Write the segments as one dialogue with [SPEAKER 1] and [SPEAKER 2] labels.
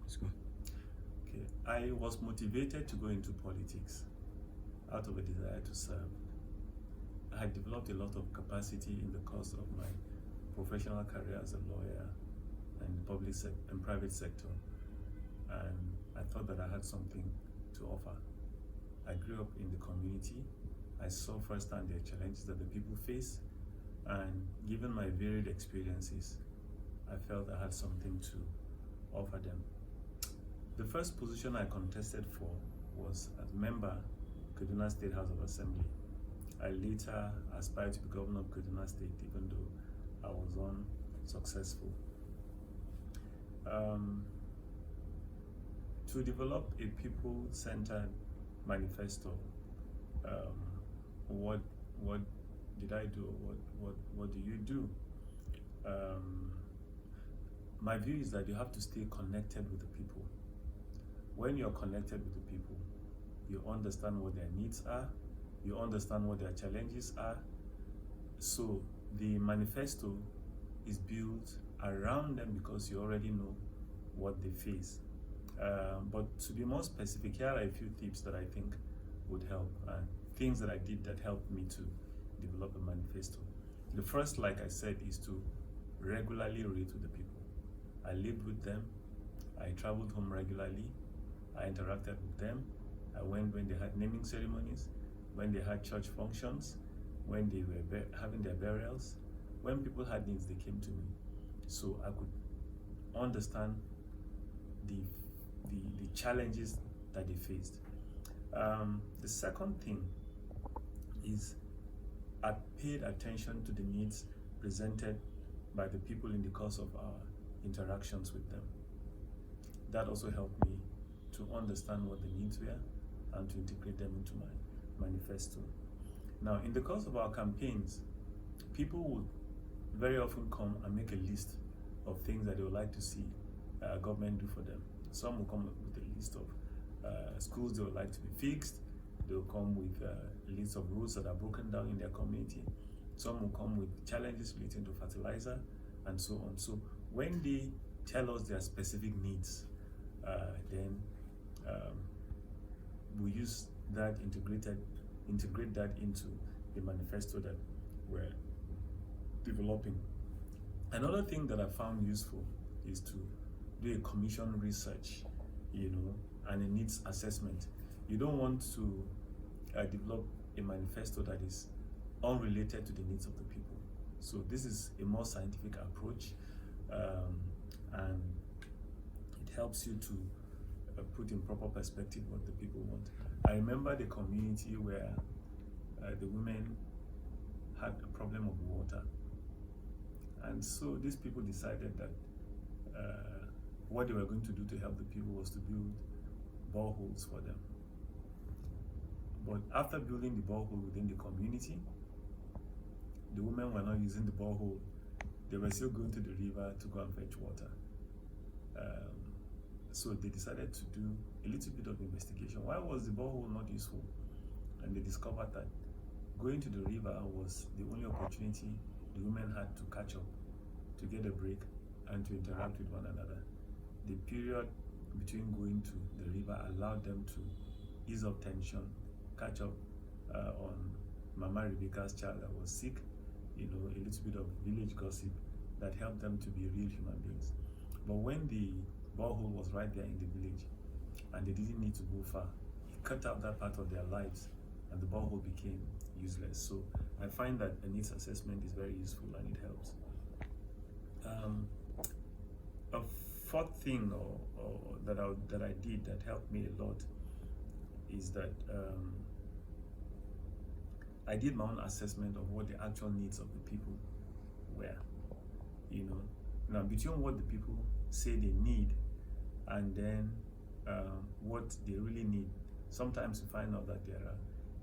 [SPEAKER 1] Let's go.
[SPEAKER 2] Okay, I was motivated to go into politics out of a desire to serve. I had developed a lot of capacity in the course of my professional career as a lawyer and and private sector, and I thought that I had something to offer. I grew up in the community. I saw firsthand the challenges that the people face, and given my varied experiences, I felt I had something to offer them. The first position I contested for was as member, Kaduna State House of Assembly. I later aspired to be governor of Kaduna State, even though I was unsuccessful. To develop a people-centered manifesto, what did I do? What do you do? My view is that you have to stay connected with the people. When you're connected with the people, you understand what their needs are, you understand what their challenges are. So the manifesto is built around them because you already know what they face. But to be more specific, here are a few tips that I think would help and things that I did that helped me to develop a manifesto. The first, like I said, is to regularly relate with the people. I lived with them, I traveled home regularly, I interacted with them. I went when they had naming ceremonies, when they had church functions, when they were having their burials. When people had needs, they came to me. So I could understand the challenges that they faced. The second thing is I paid attention to the needs presented by the people in the course of our interactions with them. That also helped me to understand what the needs were and to integrate them into my manifesto. Now, in the course of our campaigns, people would very often come and make a list of things that they would like to see government do for them. Some will come with a list of schools they would like to be fixed. They will come with a list of roads that are broken down in their community. Some will come with challenges relating to fertilizer and so on. So when they tell us their specific needs, then we use that, integrate that into the manifesto that we're developing. Another thing that I found useful is to do a commission research, and a needs assessment. You don't want to develop a manifesto that is unrelated to the needs of the people. So this is a more scientific approach, and it helps you to put in proper perspective what the people want. I remember the community where the women had a problem of water, and so these people decided that what they were going to do to help the people was to build boreholes for them. But after building the borehole within the community, the women were not using the borehole. They were still going to the river to go and fetch water. So they decided to do a little bit of investigation. Why was the borehole not useful? And they discovered that going to the river was the only opportunity the women had to catch up, to get a break, and to interact with one another. The period between going to the river allowed them to ease up tension, catch up on Mama Rebecca's child that was sick, a little bit of village gossip that helped them to be real human beings. But when the borehole was right there in the village and they didn't need to go far, it cut out that part of their lives and the borehole became useless. So I find that a needs assessment is very useful and it helps. A fourth thing that I did that helped me a lot is that I did my own assessment of what the actual needs of the people were. Now between what the people say they need and then what they really need, sometimes you find out that there are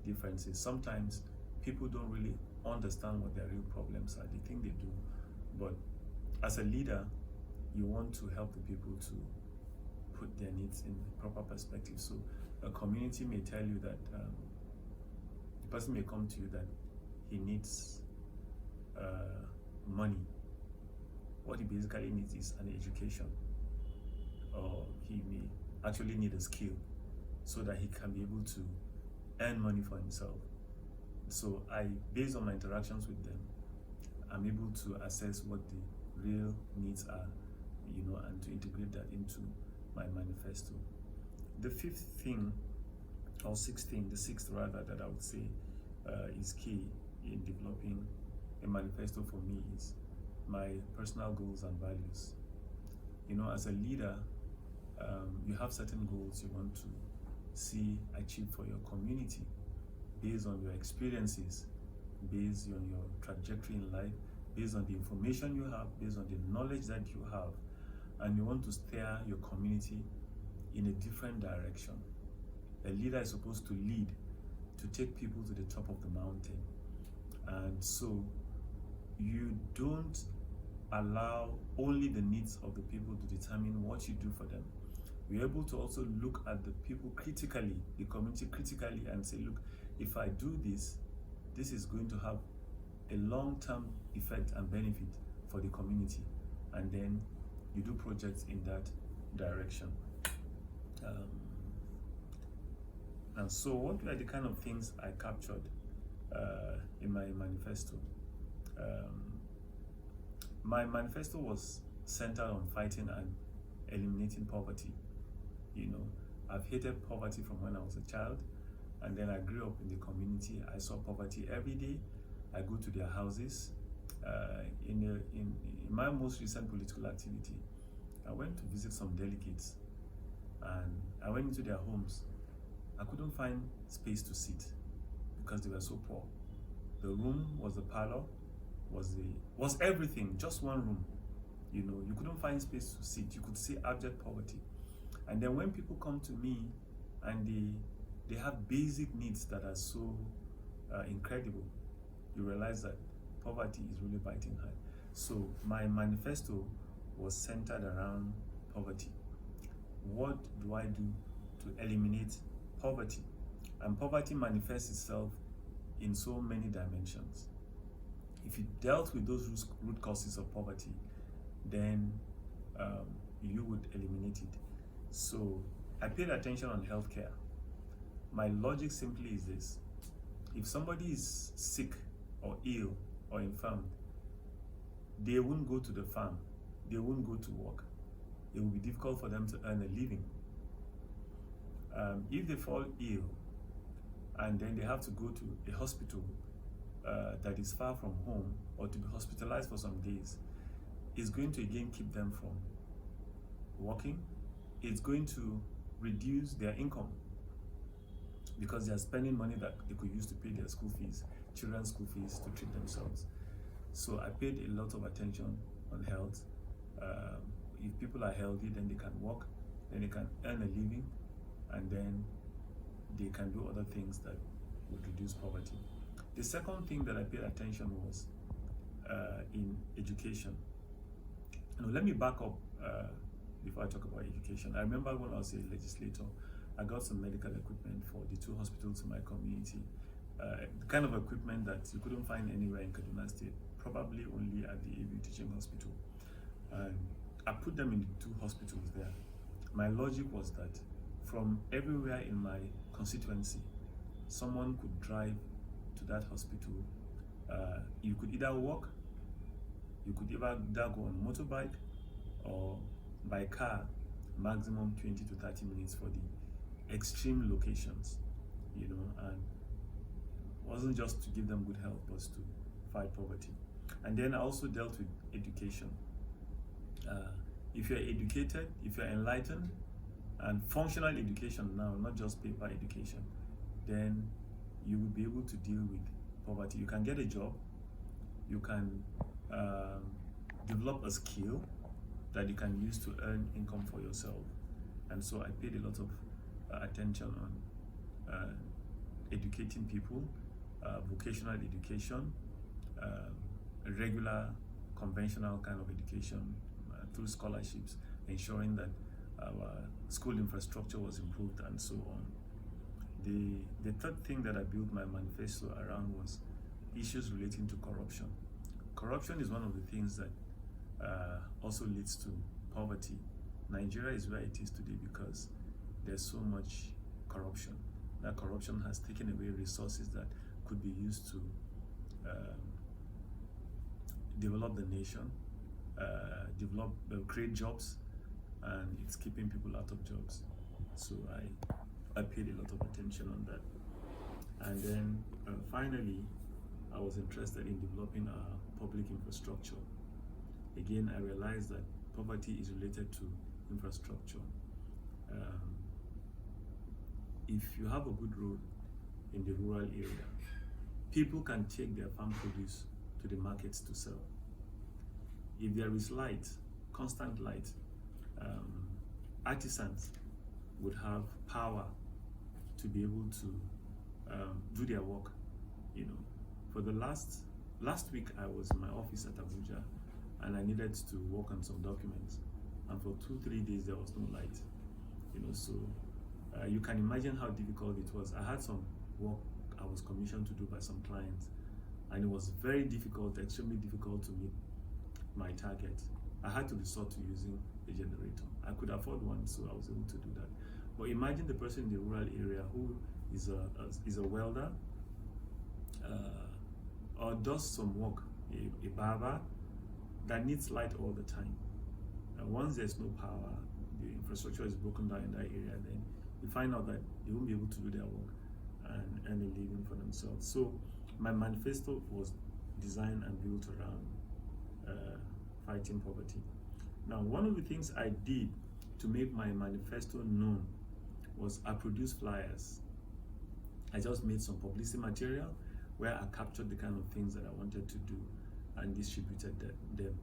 [SPEAKER 2] differences. Sometimes people don't really understand what their real problems are. They think they do, but as a leader, you want to help the people to put their needs in proper perspective. So a community may tell you that the person may come to you that he needs money. What he basically needs is an education or he may actually need a skill so that he can be able to earn money for himself. So based on my interactions with them, I'm able to assess what the real needs are, and to integrate that into my manifesto. The fifth thing, or sixth thing, the sixth rather, that I would say is key in developing a manifesto for me is my personal goals and values. As a leader, you have certain goals you want to see achieved for your community based on your experiences, based on your trajectory in life, based on the information you have, based on the knowledge that you have, and you want to steer your community in a different direction. A leader is supposed to lead, to take people to the top of the mountain. And so you don't allow only the needs of the people to determine what you do for them. You're able to also look at the people critically, the community critically, and say, look, if I do this, this is going to have a long-term effect and benefit for the community. And then you do projects in that direction. And so what were the kind of things I captured in my manifesto? My manifesto was centered on fighting and eliminating poverty. I've hated poverty from when I was a child, and then I grew up in the community. I saw poverty every day. I go to their houses. In my most recent political activity, I went to visit some delegates, and I went into their homes. I couldn't find space to sit because they were so poor. The room was the parlor, was everything, just one room. You couldn't find space to sit. You could see abject poverty. And then when people come to me and they have basic needs that are so incredible, you realize that poverty is really biting hard. So my manifesto was centered around poverty. What do I do to eliminate poverty? And poverty manifests itself in so many dimensions. If you dealt with those root causes of poverty, then you would eliminate it. So I paid attention on healthcare. My logic simply is this: if somebody is sick or ill or infirmed, they won't go to the farm, they won't go to work. It will be difficult for them to earn a living. If they fall ill and then they have to go to a hospital that is far from home, or to be hospitalized for some days, it's going to again keep them from working. It's going to reduce their income because they are spending money that they could use to pay their school fees, children's school fees, to treat themselves. So I paid a lot of attention on health. If people are healthy, then they can work, then they can earn a living, and then they can do other things that would reduce poverty. The second thing that I paid attention was in education. Let me back up before I talk about education. I remember when I was a legislator, I got some medical equipment for the 2 hospitals in my community. The kind of equipment that you couldn't find anywhere in Kaduna State, probably only at the ABU Teaching Hospital. I put them in the 2 hospitals there. My logic was that from everywhere in my constituency, someone could drive to that hospital. You could either walk, you could either go on motorbike, or by car, maximum 20 to 30 minutes for the extreme locations, and it wasn't just to give them good health, but to fight poverty. And then I also dealt with education. If you're educated, if you're enlightened, and functional education now, not just paper education, then you will be able to deal with poverty. You can get a job, you can develop a skill that you can use to earn income for yourself. And so I paid a lot of attention on educating people, vocational education, regular conventional kind of education through scholarships, ensuring that our school infrastructure was improved, and so on. The third thing that I built my manifesto around was issues relating to corruption. Corruption is one of the things that also leads to poverty. Nigeria is where it is today because there's so much corruption. That corruption has taken away resources that could be used to develop the nation, create jobs, and it's keeping people out of jobs. So I paid a lot of attention on that. And then finally, I was interested in developing our public infrastructure. Again, I realized that poverty is related to infrastructure. If you have a good road in the rural area, people can take their farm produce to the markets to sell. If there is light, constant light, artisans would have power to be able to do their work. For the last week, I was in my office at Abuja, and I needed to work on some documents, and for 2-3 days there was no light. So you can imagine how difficult it was. I had some work I was commissioned to do by some clients, and it was very difficult, extremely difficult to meet my target. I had to resort to using a generator. I could afford one, so I was able to do that. But imagine the person in the rural area who is a welder, or does some work, a barber, that needs light all the time. And once there's no power, the infrastructure is broken down in that area, then you find out that they won't be able to do their work and earn a living for themselves. So my manifesto was designed and built around fighting poverty. Now, one of the things I did to make my manifesto known was I produced flyers. I just made some publicity material where I captured the kind of things that I wanted to do and distributed them.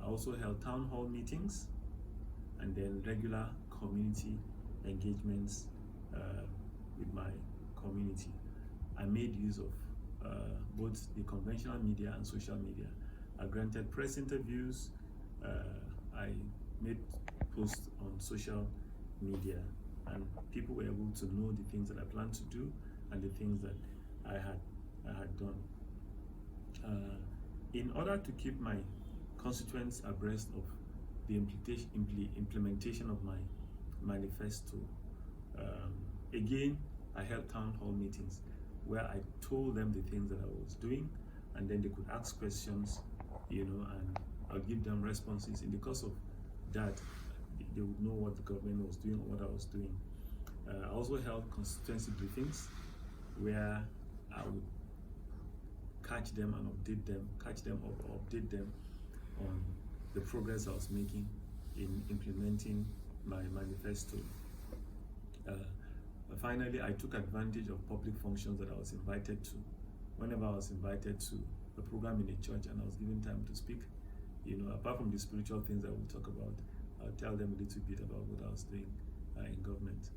[SPEAKER 2] I also held town hall meetings and then regular community engagements with my community. I made use of both the conventional media and social media. I granted press interviews. I made posts on social media, and people were able to know the things that I planned to do and the things that I had done. In order to keep my constituents abreast of the implementation of my manifesto, again, I held town hall meetings where I told them the things that I was doing, and then they could ask questions, and I'll give them responses. In the course of that, they would know what the government was doing or what I was doing. I also held constituency briefings where I would catch them and update them on the progress I was making in implementing my manifesto. Finally, I took advantage of public functions that I was invited to. Whenever I was invited to a program in a church and I was given time to speak, apart from the spiritual things that we'll talk about, I'll tell them a little bit about what I was doing in government.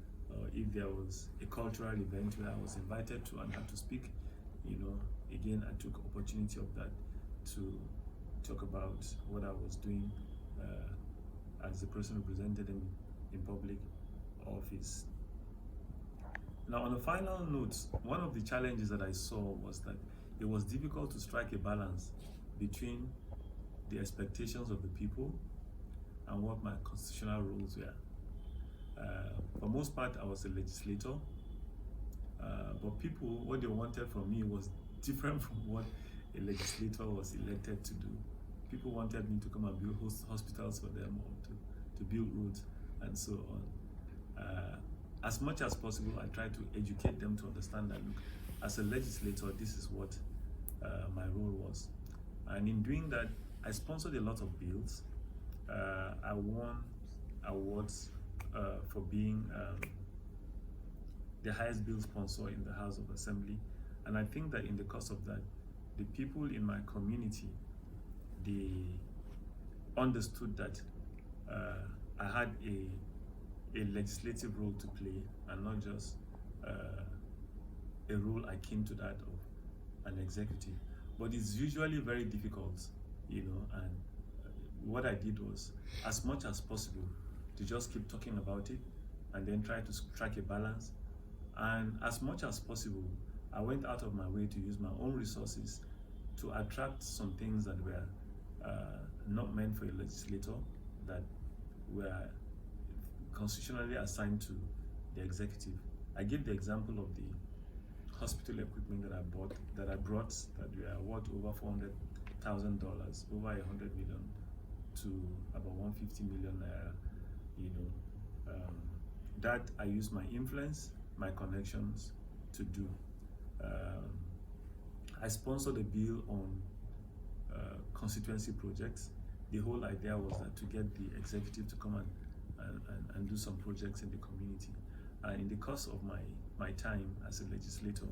[SPEAKER 2] If there was a cultural event where I was invited to and had to speak, again, I took opportunity of that to talk about what I was doing as the person represented in public office. Now, on a final note, one of the challenges that I saw was that it was difficult to strike a balance between the expectations of the people and what my constitutional roles were. For most part, I was a legislator, but people, what they wanted from me was different from what a legislator was elected to do. People wanted me to come and build hospitals for them, or to build roads and so on. As much as possible, I tried to educate them to understand that, look, as a legislator, this is what my role was. And in doing that, I sponsored a lot of bills. I won awards for being the highest bill sponsor in the House of Assembly. And I think that in the course of that, the people in my community, they understood that I had a legislative role to play and not just a role akin to that of an executive. But it's usually very difficult, and what I did was, as much as possible, to just keep talking about it and then try to strike a balance. And as much as possible, I went out of my way to use my own resources to attract some things that were not meant for a legislator, that were constitutionally assigned to the executive. I gave the example of the hospital equipment that I brought, that were worth over $400,000, over 100 million to about 150 million naira. That I use my influence, my connections to do. I sponsored a bill on constituency projects. The whole idea was that to get the executive to come and do some projects in the community. And in the course of my time as a legislator,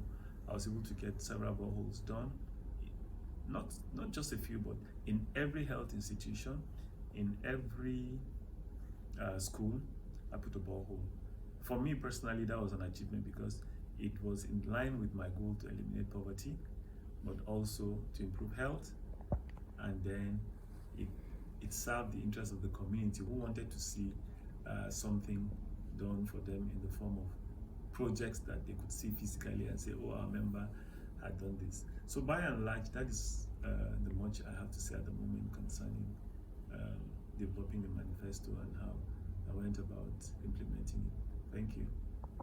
[SPEAKER 2] I was able to get several boreholes done. Not just a few, but in every health institution, in every school, I put a borehole. For me personally, that was an achievement because it was in line with my goal to eliminate poverty, but also to improve health, and then it served the interest of the community who wanted to see something done for them in the form of projects that they could see physically and say, oh, our member had done this. So by and large, that is the much I have to say at the moment concerning developing the manifesto and how I went about implementing it. Thank you.